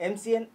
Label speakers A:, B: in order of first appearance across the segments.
A: MCN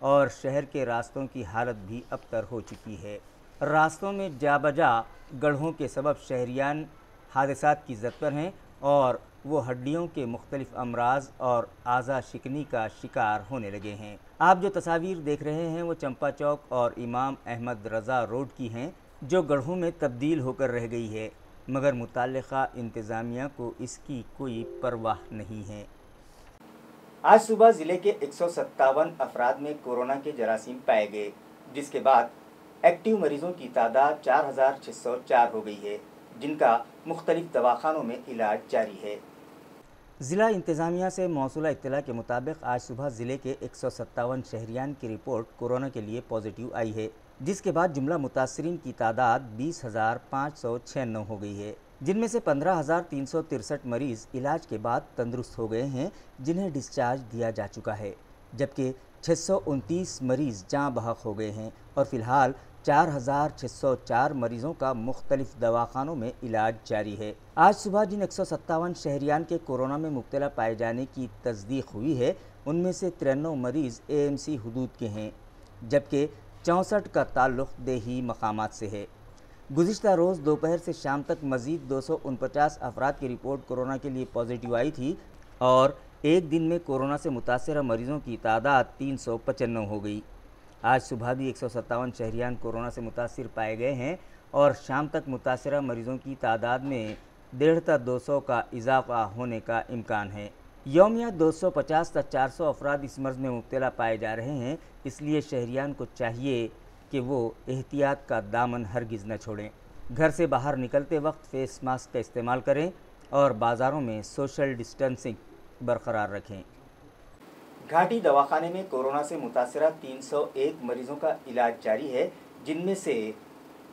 A: اور شہر کے راستوں کی حالت بھی ابتر ہو چکی ہے۔ راستوں میں جا بجا گڑھوں کے سبب شہریان حادثات کی زد پر ہیں اور وہ ہڈیوں کے مختلف امراض اور اعضاء شکنی کا شکار ہونے لگے ہیں۔ آپ جو تصاویر دیکھ رہے ہیں وہ چمپا چوک اور امام احمد رضا روڈ کی ہیں، جو گڑھوں میں تبدیل ہو کر رہ گئی ہے، مگر متعلقہ انتظامیہ کو اس کی کوئی پرواہ نہیں ہے۔ آج صبح ضلع کے 157 افراد میں کورونا کے جراثیم پائے گئے، جس کے بعد ایکٹیو مریضوں کی تعداد 4604 ہو گئی ہے، جن کا مختلف دواخانوں میں علاج جاری ہے۔ ضلع انتظامیہ سے موصولہ اطلاع کے مطابق آج صبح ضلع کے 157 شہریان کی رپورٹ کورونا کے لیے پازیٹیو آئی ہے، جس کے بعد جملہ متاثرین کی تعداد 20,596 ہو گئی ہے، جن میں سے 15,363 مریض علاج کے بعد تندرست ہو گئے ہیں، جنہیں ڈسچارج دیا جا چکا ہے، جبکہ 629 مریض جاں بحق ہو گئے ہیں اور فی الحال 4,604 مریضوں کا مختلف دواخانوں میں علاج جاری ہے۔ آج صبح جن 157 شہریان کے کورونا میں مبتلا پائے جانے کی تصدیق ہوئی ہے، ان میں سے 93 مریض AMC حدود کے ہیں، جبکہ 64 کا تعلق دیہی مقامات سے ہے۔ گزشتہ روز دوپہر سے شام تک مزید 249 افراد کی رپورٹ کورونا کے لیے پازیٹیو آئی تھی اور ایک دن میں کورونا سے متاثرہ مریضوں کی تعداد 395 ہو گئی۔ آج صبح بھی 157 شہریان کورونا سے متاثر پائے گئے ہیں اور شام تک متاثرہ مریضوں کی تعداد میں 150 تا 200 کا اضافہ ہونے کا امکان ہے۔ یومیہ 250 تا 400 افراد اس مرض میں مبتلا پائے جا رہے ہیں، اس لیے شہریان کو چاہیے کہ وہ احتیاط کا دامن ہرگز نہ چھوڑیں، گھر سے باہر نکلتے وقت فیس ماسک کا استعمال کریں اور بازاروں میں سوشل ڈسٹنسنگ برقرار رکھیں۔ گھاٹی دواخانے میں کورونا سے متاثرہ 301 مریضوں کا علاج جاری ہے، جن میں سے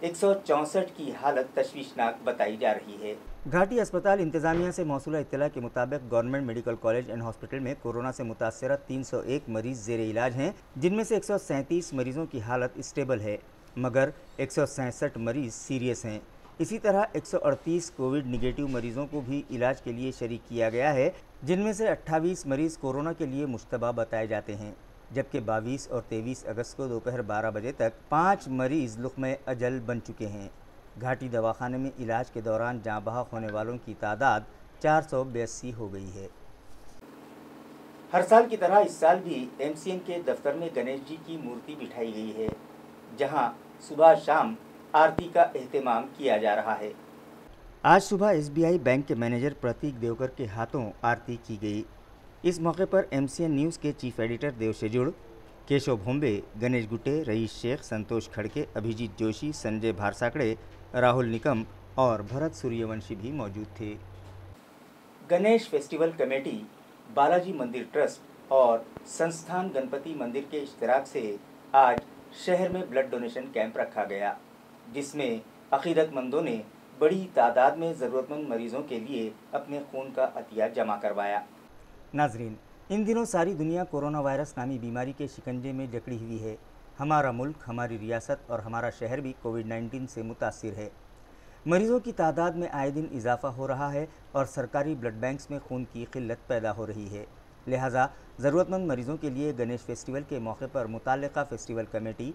A: 164 کی حالت تشویشناک بتائی جا رہی ہے۔ گھاٹی اسپتال انتظامیہ سے موصولہ اطلاع کے مطابق government medical college and hospital میں کورونا سے متاثرہ 301 مریض زیر علاج ہیں، جن میں سے 137 مریضوں کی حالت اسٹیبل ہے، مگر 167 مریض سیریس ہیں۔ اسی طرح 138 کووڈ نگیٹو مریضوں کو بھی علاج کے لیے شریک کیا گیا ہے، جن میں سے 28 مریض کورونا کے لیے مشتبہ بتائے جاتے ہیں، جبکہ 22 اور 23 اگست کو دوپہر 12 بجے تک 5 مریض لقمہ اجل بن چکے ہیں۔ گھاٹی دواخانے میں علاج کے دوران جاں بحق ہونے والوں کی تعداد 482 ہو گئی ہے۔ ہر سال کی طرح اس سال بھی MCN کے دفتر میں گنیش جی کی مورتی بٹھائی گئی ہے، جہاں صبح شام آرتی کا اہتمام کیا جا رہا ہے۔ آج صبح SBI بینک کے مینیجر پرتیک دیوکر کے ہاتھوں آرتی کی گئی۔ اس موقع پر MCN نیوز کے چیف ایڈیٹر دیو شیجوڑ، کیشو بھومبے، گنیش گٹے، رئیس شیخ، سنتوش کھڑکے، ابھیجیت جوشی، سنجے بھارساکڑے، راہل نکم اور بھرت سوریہ ونشی بھی موجود تھے۔ گنیش فیسٹیول کمیٹی، بالاجی مندر ٹرسٹ اور سنستھان گنپتی مندر کے اشتراک سے آج شہر میں بلڈ ڈونیشن کیمپ رکھا گیا، جس میں عقیدت مندوں نے بڑی تعداد میں ضرورت مند مریضوں کے لیے اپنے خون کا عطیہ جمع کروایا۔ ناظرین، ان دنوں ساری دنیا کورونا وائرس نامی بیماری کے شکنجے میں جکڑی ہوئی ہے۔ ہمارا ملک، ہماری ریاست اور ہمارا شہر بھی کووڈ-19 سے متاثر ہے۔ مریضوں کی تعداد میں آئے دن اضافہ ہو رہا ہے اور سرکاری بلڈ بینکس میں خون کی قلت پیدا ہو رہی ہے، لہٰذا ضرورت مند مریضوں کے لیے گنیش فیسٹیول کے موقع پر متعلقہ فیسٹیول کمیٹی،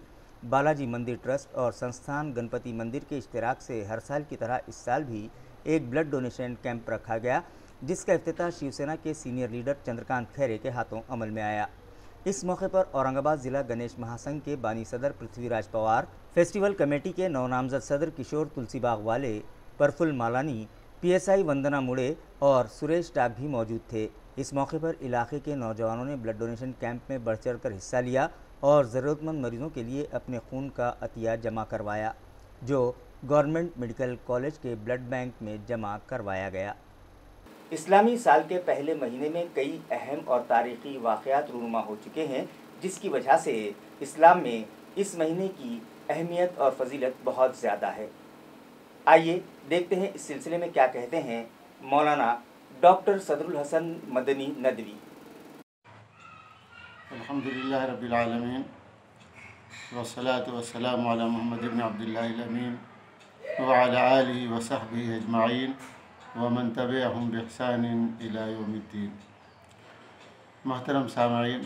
A: بالاجی مندر ٹرسٹ اور سنستھان گنپتی مندر کے اشتراک سے ہر سال کی طرح اس سال بھی ایک بلڈ ڈونیشن کیمپ رکھا گیا، جس کا افتتاح شیو سینا کے سینئر لیڈر چندرکانت کھیرے کے ہاتھوں عمل میں آیا۔ اس موقع پر اورنگ آباد ضلع گنیش مہاسنگھ کے بانی صدر پرتھوی راج پوار، فیسٹیول کمیٹی کے نو نامزد صدر کشور تلسی باغ والے، پرفل مالانی، PSI وندنا مڑے اور سریش ڈاک بھی موجود تھے۔ اس موقع پر علاقے کے نوجوانوں نے بلڈ ڈونیشن کیمپ میں بڑھ چڑھ کر حصہ لیا اور ضرورت مند مریضوں کے لیے اپنے خون کا عطیہ جمع کروایا، جو گورنمنٹ میڈیکل کالج کے بلڈ بینک میں جمع کروایا گیا۔ اسلامی سال کے پہلے مہینے میں کئی اہم اور تاریخی واقعات رونما ہو چکے ہیں، جس کی وجہ سے اسلام میں اس مہینے کی اہمیت اور فضیلت بہت زیادہ ہے۔ آئیے دیکھتے ہیں اس سلسلے میں کیا کہتے ہیں مولانا ڈاکٹر صدر الحسن مدنی ندوی۔
B: الحمدللہ رب العالمین والصلاة والسلام علی محمد بن عبداللہ الامین وعلی آلہ وصحبہ اجمعین ومن تبعہم بإحسان الی یوم الدین۔ محترم سامعین،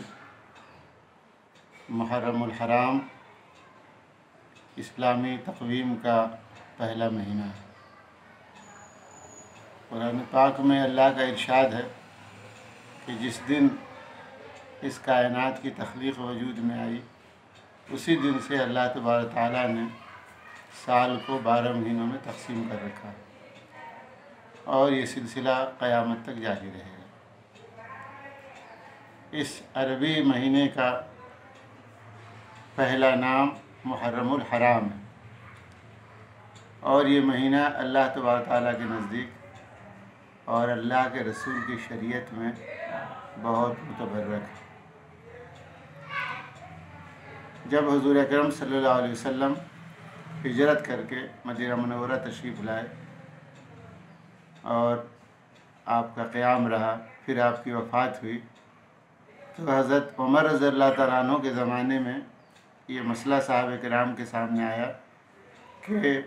B: محرم الحرام اسلامی تقویم کا پہلا مہینہ ہے۔ قرآن پاک میں اللہ کا ارشاد ہے کہ جس دن اس کائنات کی تخلیق وجود میں آئی اسی دن سے اللہ تبارک تعالیٰ نے سال کو 12 مہینوں میں تقسیم کر رکھا ہے، اور یہ سلسلہ قیامت تک جاری رہے گا۔ اس عربی مہینے کا پہلا نام محرم الحرام ہے، اور یہ مہینہ اللہ تبارک تعالیٰ کے نزدیک اور اللہ کے رسول کی شریعت میں بہت متبرک ہے۔ جب حضور اکرم صلی اللہ علیہ وسلم ہجرت کر کے مدینہ منورہ تشریف لائے اور آپ کا قیام رہا، پھر آپ کی وفات ہوئی، تو حضرت عمر رضی اللہ تعالیٰ عنہ کے زمانے میں یہ مسئلہ صحابہ کرام کے سامنے آیا کہ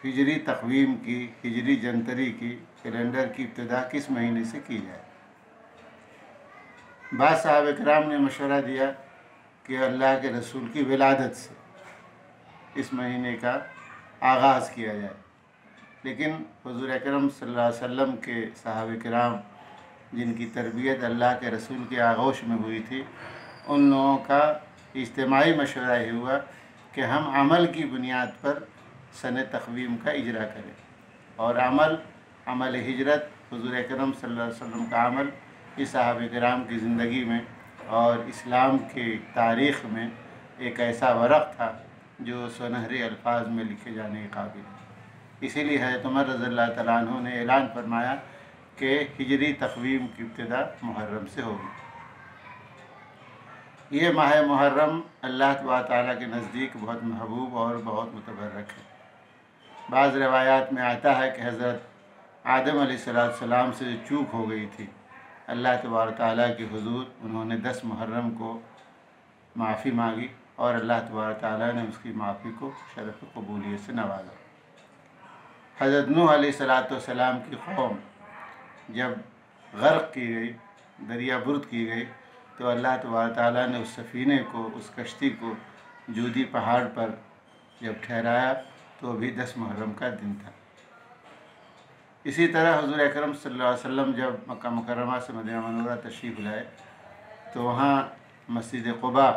B: ہجری تقویم کی، ہجری جنتری کی، کیلنڈر کی ابتدا کس مہینے سے کی جائے۔ بعض صحابہ کرام نے مشورہ دیا کہ اللہ کے رسول کی ولادت سے اس مہینے کا آغاز کیا جائے، لیکن حضور اکرم صلی اللہ علیہ وسلم کے صحابہ کرام جن کی تربیت اللہ کے رسول کے آغوش میں ہوئی تھی، ان لوگوں کا اجتماعی مشورہ یہ ہوا کہ ہم عمل کی بنیاد پر سن تقویم کا اجرا کریں، اور عمل ہجرت حضور اکرم صلی اللہ علیہ وسلم کا عمل اس صحابہ کرام کی زندگی میں اور اسلام کی تاریخ میں ایک ایسا ورق تھا جو سنہرے الفاظ میں لکھے جانے کے قابل ہے۔ اسی لیے حضرت عمر رضی اللہ تعالیٰ عنہ نے اعلان فرمایا کہ ہجری تقویم کی ابتدا محرم سے ہوگی۔ یہ ماہ محرم اللہ تبارک تعالیٰ کے نزدیک بہت محبوب اور بہت متبرک ہے۔ بعض روایات میں آتا ہے کہ حضرت آدم علیہ السلام سے جو چوک ہو گئی تھی، اللہ تبارک تعالیٰ کے حضور انہوں نے 10 محرم کو معافی مانگی، اور اللہ تبارک تعالیٰ نے اس کی معافی کو شرف قبولیت سے نوازا۔ حضرت نوح علیہ السلام کی قوم جب غرق کی گئی، دریا برد کی گئی، تو اللہ تبارک تعالیٰ نے اس سفینے کو، اس کشتی کو جودی پہاڑ پر جب ٹھہرایا تو بھی 10 محرم کا دن تھا۔ اسی طرح حضور اکرم صلی اللہ علیہ وسلم جب مکہ مکرمہ سے مدینہ منورہ تشریف لائے تو وہاں مسجد قباء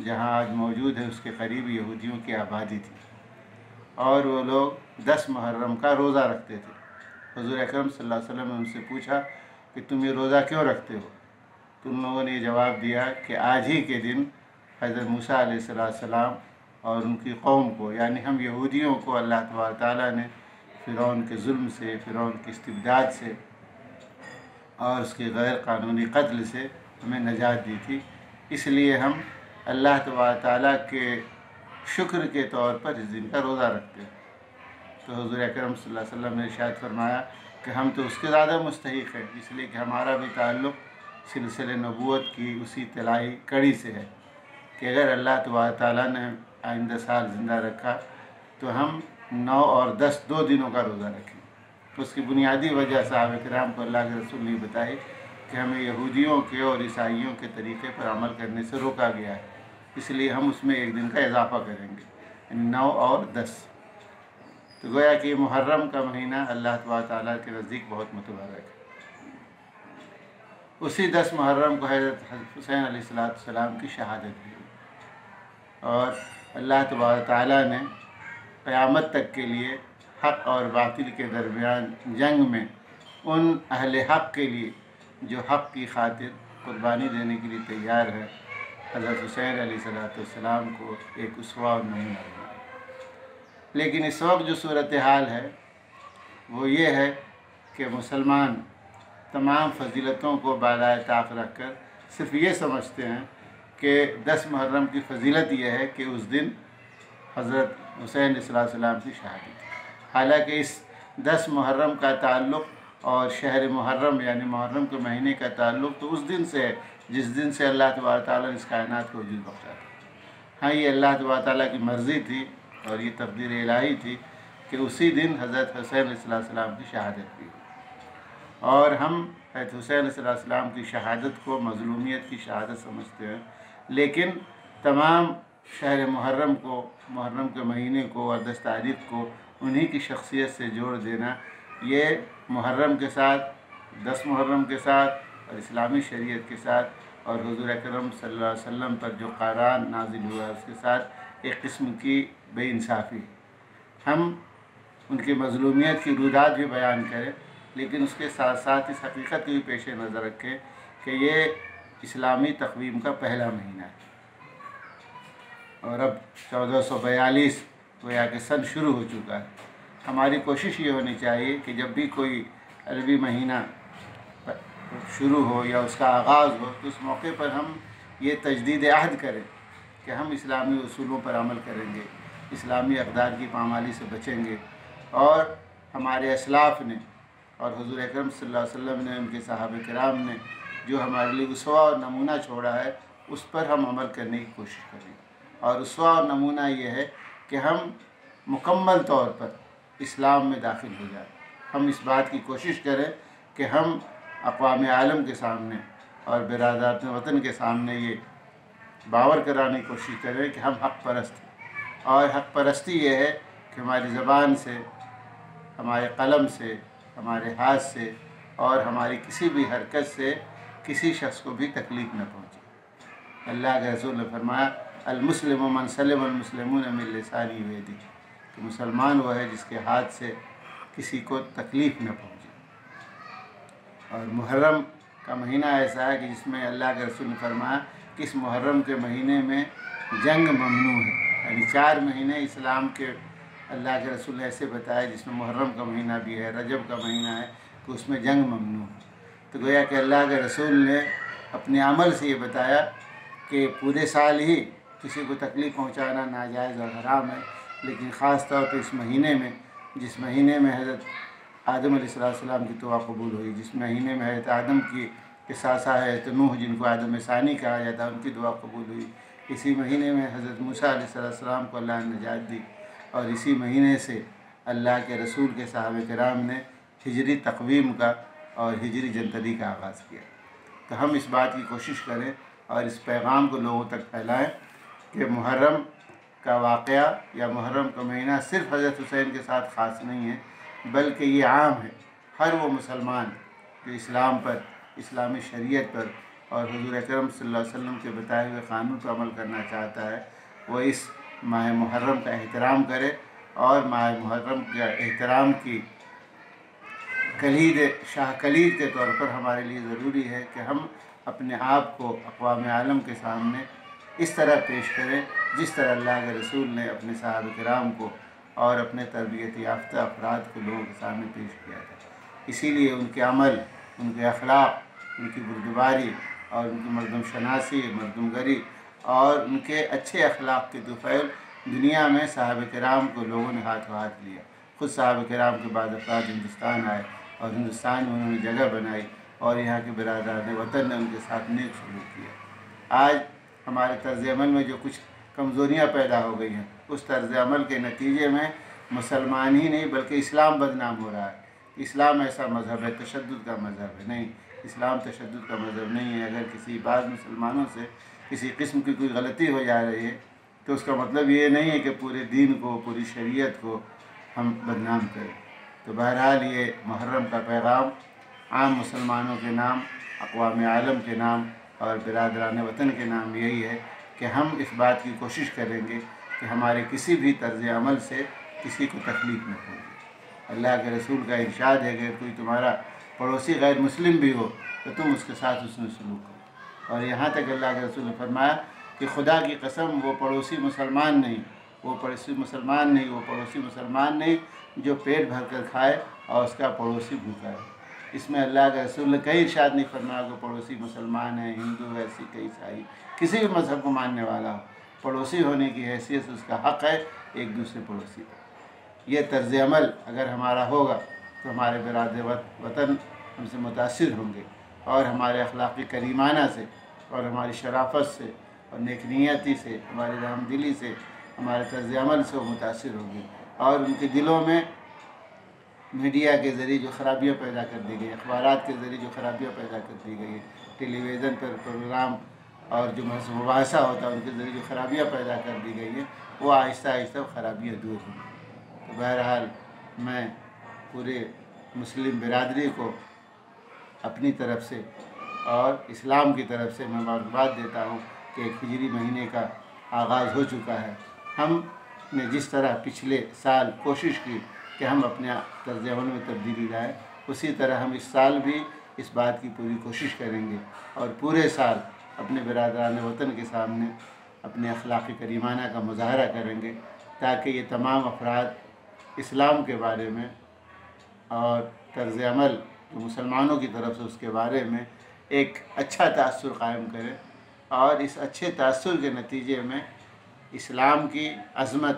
B: جہاں آج موجود ہے اس کے قریب یہودیوں کی آبادی تھی، اور وہ لوگ 10 محرم کا روزہ رکھتے تھے۔ حضور اکرم صلی اللہ علیہ وسلم نے ان سے پوچھا کہ تم یہ روزہ کیوں رکھتے ہو؟ تو ان لوگوں نے یہ جواب دیا کہ آج ہی کے دن حضرت موسیٰ علیہ السلام اور ان کی قوم کو، یعنی ہم یہودیوں کو، اللہ تبارک تعالیٰ نے فرعون کے ظلم سے، فرعون کی استبداد سے اور اس کے غیر قانونی قتل سے ہمیں نجات دی تھی، اس لیے ہم اللہ تبارک تعالیٰ کے شکر کے طور پر اس دن کا روزہ رکھتے ہیں۔ تو حضور اکرم صلی اللہ علیہ وسلم نے ارشاد فرمایا کہ ہم تو اس کے زیادہ مستحق ہیں، اس لیے کہ ہمارا بھی تعلق سلسلہ نبوت کی اسی طلائی کڑی سے ہے کہ اگر اللہ تبارک تعالیٰ نے آئندہ سال زندہ رکھا تو ہم 9 اور 10 2 دنوں کا روزہ رکھیں۔ اس کی بنیادی وجہ صحابہ کرام کو اللہ کے رسول نے بتائی کہ ہمیں یہودیوں کے اور عیسائیوں کے طریقے پر عمل کرنے سے روکا گیا ہے، اس لیے ہم اس میں 1 دن کا اضافہ کریں گے، 9 اور 10۔ تو گویا کہ محرم کا مہینہ اللہ تبارک تعالیٰ کے نزدیک بہت متبرک ہے۔ اسی 10 محرم کو حضرت حسین علیہ السلام کی شہادت ہوئی، اور اللہ تبارک تعالیٰ نے قیامت تک کے لیے حق اور باطل کے درمیان جنگ میں ان اہل حق کے لیے جو حق کی خاطر قربانی دینے کے لیے تیار ہے، حضرت حسین علیہ السلام کو ایک اسوہ اور نمونہ بنایا۔ لیکن اس وقت جو صورتحال ہے وہ یہ ہے کہ مسلمان تمام فضیلتوں کو بالائے طاق رکھ کر صرف یہ سمجھتے ہیں کہ 10 محرم کی فضیلت یہ ہے کہ اس دن حضرت حسین علیہ السلام کی شہادت، حالانکہ اس 10 محرم کا تعلق اور شہر محرم یعنی محرم کے مہینے کا تعلق تو اس دن سے ہے جس دن سے اللہ تبارک تعالیٰ نے اس کائنات کو وجود بخشا تھا۔ ہاں، یہ اللہ تبارک تعالیٰ کی مرضی تھی اور یہ تقدیر الہی تھی کہ اسی دن حضرت حسین علیہ السلام کی شہادت بھی ہوئی، اور ہم حضرت حسین علیہ السلام کی شہادت کو مظلومیت کی شہادت سمجھتے ہیں، لیکن تمام شہر محرم کو، محرم کے مہینے کو اور 10 تاریخ کو انہی کی شخصیت سے جوڑ دینا، یہ محرم کے ساتھ، 10 محرم کے ساتھ اور اسلامی شریعت کے ساتھ اور حضور اکرم صلی اللہ علیہ وسلم پر جو قرآن نازل ہوا ہے اس کے ساتھ ایک قسم کی بے انصافی۔ ہم ان کی مظلومیت کی رویداد بھی بیان کریں، لیکن اس کے ساتھ ساتھ اس حقیقت کو بھی پیش نظر رکھیں کہ یہ اسلامی تقویم کا پہلا مہینہ ہے، اور اب 1442 گویا کہ سن شروع ہو چکا ہے۔ ہماری کوشش یہ ہونی چاہیے کہ جب بھی کوئی عربی مہینہ شروع ہو یا اس کا آغاز ہو تو اس موقع پر ہم یہ تجدید عہد کریں کہ ہم اسلامی اصولوں پر عمل کریں گے، اسلامی اقدار کی پامالی سے بچیں گے، اور ہمارے اسلاف نے اور حضور اکرم صلی اللہ علیہ وسلم نے، ان کے صحابہ کرام نے جو ہمارے لیے اسوہ اور نمونہ چھوڑا ہے اس پر ہم عمل کرنے کی کوشش کریں۔ اور اسوہ اور نمونہ یہ ہے کہ ہم مکمل طور پر اسلام میں داخل ہو جائیں۔ ہم اس بات کی کوشش کریں کہ ہم اقوام عالم کے سامنے اور برادران وطن کے سامنے یہ باور کرانے کی کوشش کریں کہ ہم حق پرست ہیں، اور حق پرستی یہ ہے کہ ہماری زبان سے، ہمارے قلم سے، ہمارے ہاتھ سے اور ہماری کسی بھی حرکت سے کسی شخص کو بھی تکلیف نہ پہنچے۔ اللہ کے رسول نے فرمایا المسلم من سلم المسلمون من لسانہ و یدہ، کہ مسلمان وہ ہے جس کے ہاتھ سے کسی کو تکلیف نہ پہنچے۔ اور محرم کا مہینہ ایسا ہے کہ جس میں اللہ کے رسول نے فرمایا کہ اس محرم کے مہینے میں جنگ ممنوع ہے، یعنی 4 مہینے اسلام کے اللہ کے رسول نے ایسے بتایا جس میں محرم کا مہینہ بھی ہے، رجب کا مہینہ ہے، کہ اس میں جنگ ممنوع ہے۔ تو گویا کہ اللہ کے رسول نے اپنے عمل سے یہ بتایا کہ پورے سال ہی کسی کو تکلیف پہنچانا ناجائز اور حرام ہے، لیکن خاص طور پہ اس مہینے میں، جس مہینے میں حضرت آدم علیہ السلام کی توبہ قبول ہوئی، جس مہینے میں حضرت آدم کی ساسا ہے حضرت نوح جن کو آدم ثانی کہا جاتا ہے ان کی دعا قبول ہوئی، اسی مہینے میں حضرت موسیٰ علیہ السلام کو اللہ نے نجات دی، اور اسی مہینے سے اللہ کے رسول کے صحابہ کرام نے ہجری تقویم کا اور ہجری جنتری کا آغاز کیا۔ تو ہم اس بات کی کوشش کریں اور اس پیغام کو لوگوں تک پھیلائیں کہ محرم کا واقعہ یا محرم کا مہینہ صرف حضرت حسین کے ساتھ خاص نہیں ہے، بلکہ یہ عام ہے۔ ہر وہ مسلمان جو اسلام پر، اسلامی شریعت پر اور حضور اکرم صلی اللہ علیہ وسلم کے بتائے ہوئے قانون پر عمل کرنا چاہتا ہے، وہ اس ماہ محرم کا احترام کرے، اور ماہ محرم کے احترام کی شاہ کلید کے طور پر ہمارے لیے ضروری ہے کہ ہم اپنے آپ کو اقوام عالم کے سامنے اس طرح پیش کریں جس طرح اللہ کے رسول نے اپنے صحابہ کرام کو اور اپنے تربیت یافتہ افراد کو لوگوں کے سامنے پیش کیا تھا۔ اسی لیے ان کے عمل، ان کے اخلاق، ان کی بردباری اور ان کی مردم شناسی، مردم گری اور ان کے اچھے اخلاق کے دوفعل دنیا میں صحابہ کرام کو لوگوں نے ہاتھوں ہاتھ لیا۔ خود صحابہ کرام کے بعد افراد ہندوستان آئے اور ہندوستان میں انہوں نے جگہ بنائی، اور یہاں کے برادران وطن نے ان کے ساتھ نیک سلوک کیا۔ آج ہمارے طرز عمل میں جو کچھ کمزوریاں پیدا ہو گئی ہیں، اس طرز عمل کے نتیجے میں مسلمان ہی نہیں بلکہ اسلام بدنام ہو رہا ہے۔ اسلام ایسا مذہب ہے، تشدد کا مذہب ہے، نہیں، اسلام تشدد کا مذہب نہیں ہے۔ اگر کسی بعض مسلمانوں سے کسی قسم کی کوئی غلطی ہو جا رہی ہے تو اس کا مطلب یہ نہیں ہے کہ پورے دین کو، پوری شریعت کو ہم بدنام کریں۔ تو بہرحال یہ محرم کا پیغام عام مسلمانوں کے نام، اقوام عالم کے نام اور برادران وطن کے نام یہی ہے کہ ہم اس بات کی کوشش کریں گے کہ ہمارے کسی بھی طرز عمل سے کسی کو تکلیف نہ پہنچے۔ اللہ کے رسول کا ارشاد ہے کہ کوئی تمہارا پڑوسی غیر مسلم بھی ہو تو تم اس کے ساتھ حسن سلوک کرو، اور یہاں تک اللہ کے رسول نے فرمایا کہ خدا کی قسم وہ پڑوسی مسلمان نہیں، وہ پڑوسی مسلمان نہیں جو پیٹ بھر کر کھائے اور اس کا پڑوسی بھوکا ہے۔ اس میں اللہ کے رسول نے کئی ارشاد نہیں فرمایا کہ پڑوسی مسلمان ہے، ہندو ہے، سکھ ہے، عیسائی، کسی بھی مذہب کو ماننے والا ہو، پڑوسی ہونے کی حیثیت سے اس کا حق ہے ایک دوسرے پڑوسی پر۔ یہ طرز عمل اگر ہمارا ہوگا تو ہمارے برادر وطن ہم سے متاثر ہوں گے، اور ہمارے اخلاقی کریمانہ سے اور ہماری شرافت سے اور نیک نیتی سے، ہماری رحم دلی سے، ہمارے طرز عمل سے وہ متاثر ہوں گے، اور ان کے دلوں میں میڈیا کے ذریعے جو خرابیاں پیدا کر دی گئی، اخبارات کے ذریعے جو خرابیاں پیدا کر دی گئی، ٹیلی ویژن پر پروگرام اور جو مباحثہ ہوتا ہے ان کے ذریعے جو خرابیاں پیدا کر دی گئی ہیں وہ آہستہ آہستہ خرابیاں دور ہوں. تو بہرحال میں پورے مسلم برادری کو اپنی طرف سے اور اسلام کی طرف سے میں مبارکباد دیتا ہوں کہ ایک ہجری مہینے کا آغاز ہو چکا ہے. ہم نے جس طرح پچھلے سال کوشش کی کہ ہم اپنے طرز عمل میں تبدیلی لائیں، اسی طرح ہم اس سال بھی اس بات کی پوری کوشش کریں گے اور پورے سال اپنے برادران وطن کے سامنے اپنے اخلاق کریمانہ کا مظاہرہ کریں گے تاکہ یہ تمام افراد اسلام کے بارے میں اور طرز عمل جو مسلمانوں کی طرف سے اس کے بارے میں ایک اچھا تاثر قائم کریں اور اس اچھے تاثر کے نتیجے میں اسلام کی عظمت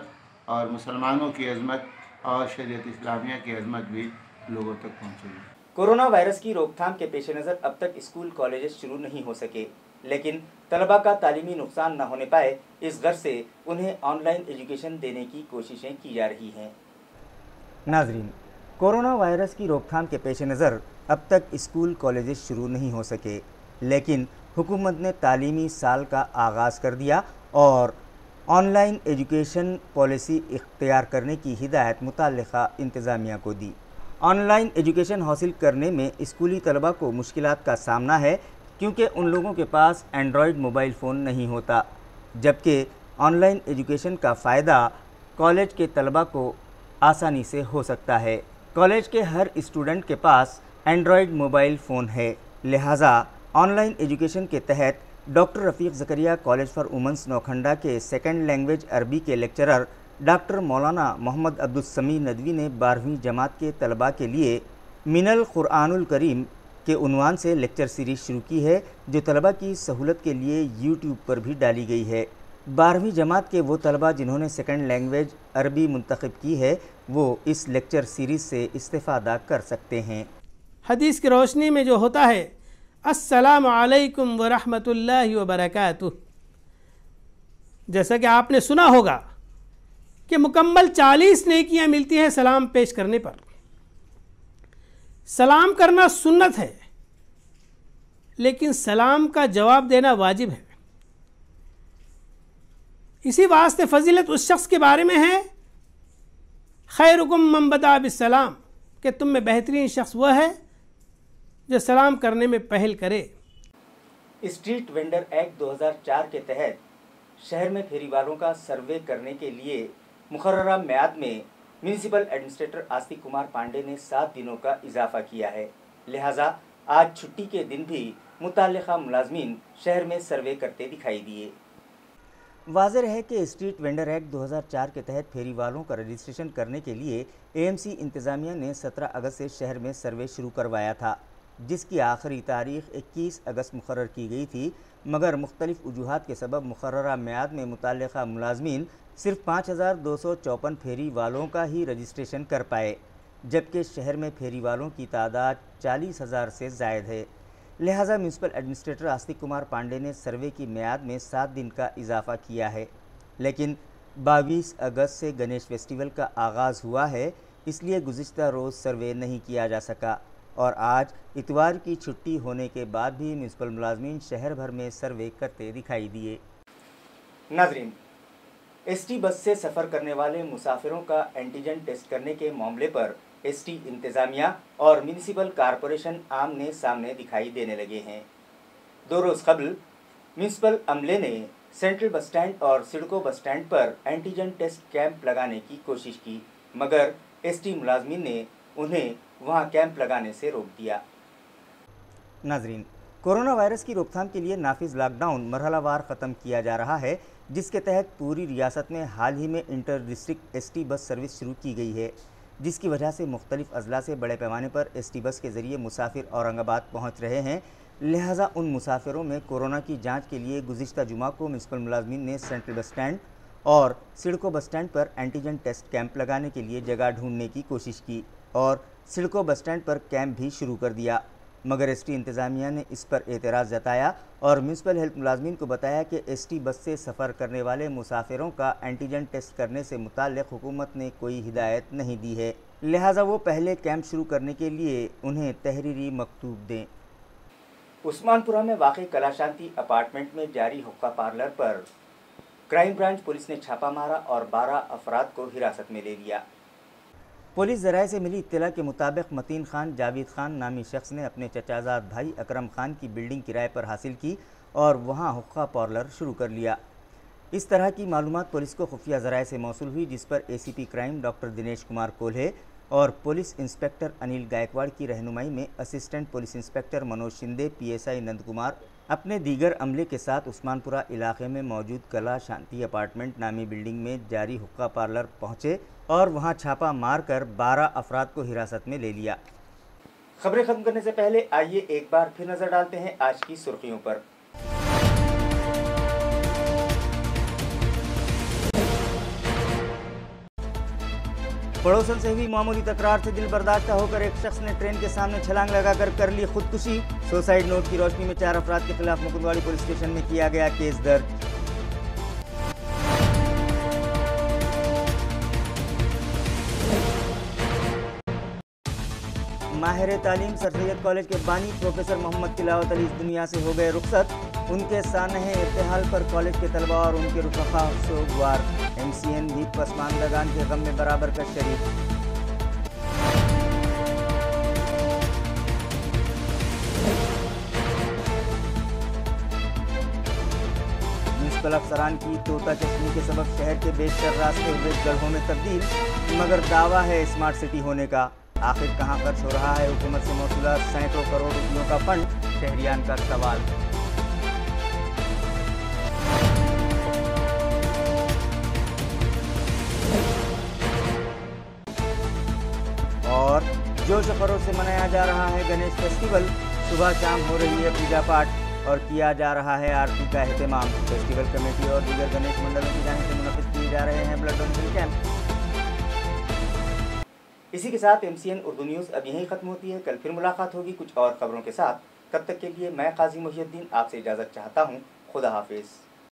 B: اور مسلمانوں کی عظمت اور شریعت اسلامیہ کی عظمت بھی لوگوں تک پہنچے گی.
A: کورونا وائرس کی روک تھام کے پیش نظر اب تک اسکول کالجز شروع نہیں ہو سکے، لیکن طلباء کا تعلیمی نقصان نہ ہونے پائے اس غرض سے انہیں آن لائن ایجوکیشن دینے کی کوششیں کی جا رہی ہیں. ناظرین، کورونا وائرس کی روک تھام کے پیش نظر اب تک اسکول کالجز شروع نہیں ہو سکے، لیکن حکومت نے تعلیمی سال کا آغاز کر دیا اور آن لائن ایجوکیشن پالیسی اختیار کرنے کی ہدایت متعلقہ انتظامیہ کو دی. آن لائن ایجوکیشن حاصل کرنے میں اسکولی طلباء کو مشکلات کا سامنا ہے کیونکہ ان لوگوں کے پاس اینڈرائڈ موبائل فون نہیں ہوتا، جبکہ آن لائن ایجوکیشن کا فائدہ کالج کے طلباء کو آسانی سے ہو سکتا ہے. کالج کے ہر اسٹوڈنٹ کے پاس اینڈرائڈ موبائل فون ہے، لہٰذا آن لائن ایجوکیشن کے تحت doctor Rafiq Zakaria college for womens Naukhanda کے سیکنڈ لینگویج عربی کے لیکچرر ڈاکٹر مولانا محمد عبدالسمیع ندوی نے 12ویں جماعت کے طلباء کے لیے من القرآن الکریم کے عنوان سے لیکچر سیریز شروع کی ہے، جو طلباء کی سہولت کے لیے یوٹیوب پر بھی ڈالی گئی ہے. 12ویں جماعت کے وہ طلباء جنہوں نے سیکنڈ لینگویج عربی منتخب کی ہے وہ اس لیکچر سیریز سے استفادہ کر سکتے ہیں.
C: حدیث کی روشنی میں جو ہوتا ہے السلام علیکم ورحمۃ اللہ وبرکاتہ، جیسا کہ آپ نے سنا ہوگا کہ مکمل 40 نیکیاں ملتی ہیں سلام پیش کرنے پر. سلام کرنا سنت ہے لیکن سلام کا جواب دینا واجب ہے. اسی واسطے فضیلت اس شخص کے بارے میں ہے خیرکم من بدأ بالسلام، کہ تم میں بہترین شخص وہ ہے جو سلام کرنے میں پہل کرے.
A: اسٹریٹ وینڈر ایکٹ 2004 کے تحت شہر میں پھیری والوں کا سروے کرنے کے لیے مقررہ میعاد میں میونسپل ایڈمنسٹریٹر آستک کمار پانڈے نے 7 دنوں کا اضافہ کیا ہے، لہٰذا آج چھٹی کے دن بھی متعلقہ ملازمین شہر میں سروے کرتے دکھائی دیے. واضح ہے کہ اسٹریٹ وینڈر ایکٹ 2004 کے تحت پھیری والوں کا رجسٹریشن کرنے کے لیے اے ایم سی انتظامیہ نے 17 اگست سے شہر میں سروے شروع کروایا تھا، جس کی آخری تاریخ 21 اگست مقرر کی گئی تھی، مگر مختلف وجوہات کے سبب مقررہ میعاد میں متعلقہ ملازمین صرف 5254 پھیری والوں کا ہی رجسٹریشن کر پائے، جبکہ شہر میں پھیری والوں کی تعداد 40,000 سے زائد ہے. لہٰذا میونسپل ایڈمنسٹریٹر آستک کمار پانڈے نے سروے کی میعاد میں 7 دن کا اضافہ کیا ہے، لیکن 22 اگست سے گنیش فیسٹیول کا آغاز ہوا ہے، اس لیے گزشتہ روز سروے نہیں کیا جا سکا اور آج اتوار کی چھٹی ہونے کے بعد بھی میونسپل ملازمین شہر بھر میں سروے کرتے دکھائی دیے. ناظرین، ایس ٹی بس سے سفر کرنے والے مسافروں کا اینٹیجن ٹیسٹ کرنے کے معاملے پر ایس ٹی انتظامیہ اور میونسپل کارپوریشن آمنے سامنے دکھائی دینے لگے ہیں. 2 روز قبل میونسپل عملے نے سینٹرل بس سٹینڈ اور سڑکو بس سٹینڈ پر اینٹیجن ٹیسٹ کیمپ لگانے کی کوشش کی، مگر ایس ٹی ملازمین نے انہیں وہاں کیمپ لگانے سے روک دیا. ناظرین، کورونا وائرس کی روک تھام کے لیے نافذ لاک ڈاؤن مرحلہ وار ختم کیا جا رہا ہے، جس کے تحت پوری ریاست میں حال ہی میں inter district S T bus service شروع کی گئی ہے، جس کی وجہ سے مختلف اضلاع سے بڑے پیمانے پر ایس ٹی بس کے ذریعے مسافر اورنگ آباد پہنچ رہے ہیں. لہٰذا ان مسافروں میں کورونا کی جانچ کے لیے گزشتہ جمعہ کو میونسپل ملازمین نے سینٹرل بس سٹینڈ اور سڑکو بس سٹینڈ پر اینٹیجن ٹیسٹ کیمپ لگانے کے لیے جگہ ڈھونڈنے کی کوشش کی اور سڑکو بس سٹینڈ پر کیمپ بھی شروع کر دیا، مگر ایس ٹی انتظامیہ نے اس پر اعتراض جتایا اور میونسپل ہیلتھ ملازمین کو بتایا کہ ایس ٹی بس سے سفر کرنے والے مسافروں کا اینٹیجن ٹیسٹ کرنے سے متعلق حکومت نے کوئی ہدایت نہیں دی ہے، لہٰذا وہ پہلے کیمپ شروع کرنے کے لیے انہیں تحریری مکتوب دیں. عثمانپورہ میں واقع کلا شانتی اپارٹمنٹ میں جاری حقہ پارلر پر کرائم برانچ پولیس نے چھاپہ مارا اور 12 افراد کو حراست میں لے لیا۔ پولیس ذرائع سے ملی اطلاع کے مطابق متین خان جاوید خان نامی شخص نے اپنے چچازاد بھائی اکرم خان کی بلڈنگ کرائے پر حاصل کی اور وہاں حقہ پارلر شروع کر لیا۔ اس طرح کی معلومات پولیس کو خفیہ ذرائع سے موصول ہوئی، جس پر A C P crime doctor Dinesh Kumar Kolhe اور پولیس انسپکٹر انیل گائیکواڑ کی رہنمائی میں assistant police inspector Manoj Shinde, P S I Nand Kumar اپنے دیگر عملے کے ساتھ عثمانپورہ علاقے میں موجود کلا شانتی اپارٹمنٹ نامی بلڈنگ میں جاری حقہ پارلر پہنچے اور وہاں چھاپہ مار کر 12 افراد کو حراست میں لے لیا۔ خبریں ختم کرنے سے پہلے آئیے ایک بار پھر نظر ڈالتے ہیں آج کی سرخیوں پر۔ پڑوسن سے ہوئی معمولی تکرار سے دل برداشتہ ہو کر ایک شخص نے ٹرین کے سامنے چھلانگ لگا کر لی خودکشی۔ سوسائڈ نوٹ کی روشنی میں 4 افراد کے خلاف مکندواڑی پولیس اسٹیشن میں کیا گیا کیس درج۔ ماہر تعلیم سر سید کالج کے بانی پروفیسر محمد تلاوت علی اس دنیا سے ہو گئے رخصت۔ ان کے سانحہ ارتحال پر کالج کے طلباء اور ان کے رفقا سوگوار۔ MCN بھی پسماندگان کے غم میں برابر کا شریک۔ میونسپل افسران کی طوطا چشمی کے سبب شہر کے بیشتر راستے ہوئے گڑھوں میں تبدیل، مگر دعویٰ ہے اسمارٹ سٹی ہونے کا۔ آخر کہاں خرچ ہو رہا ہے حکومت سے موصولہ سینکڑوں کروڑ روپیوں کا فنڈ؟ شہریان کا سوال۔ اور جوش و خروش سے منایا جا رہا ہے گنیش فیسٹیول۔ صبح شام ہو رہی ہے پوجا پاٹ اور کیا جا رہا ہے آرتی کا اہتمام۔ فیسٹیول کمیٹی اور دیگر گنیش منڈلوں کی جانب سے منعقد کیے جا رہے ہیں بلڈ ڈونیشن کیمپ۔ اسی کے ساتھ MCN اردو نیوز اب یہیں ختم ہوتی ہے۔ کل پھر ملاقات ہوگی کچھ اور خبروں کے ساتھ۔ تب تک کے لیے میں قاضی محی الدین آپ سے اجازت چاہتا ہوں۔ خدا حافظ۔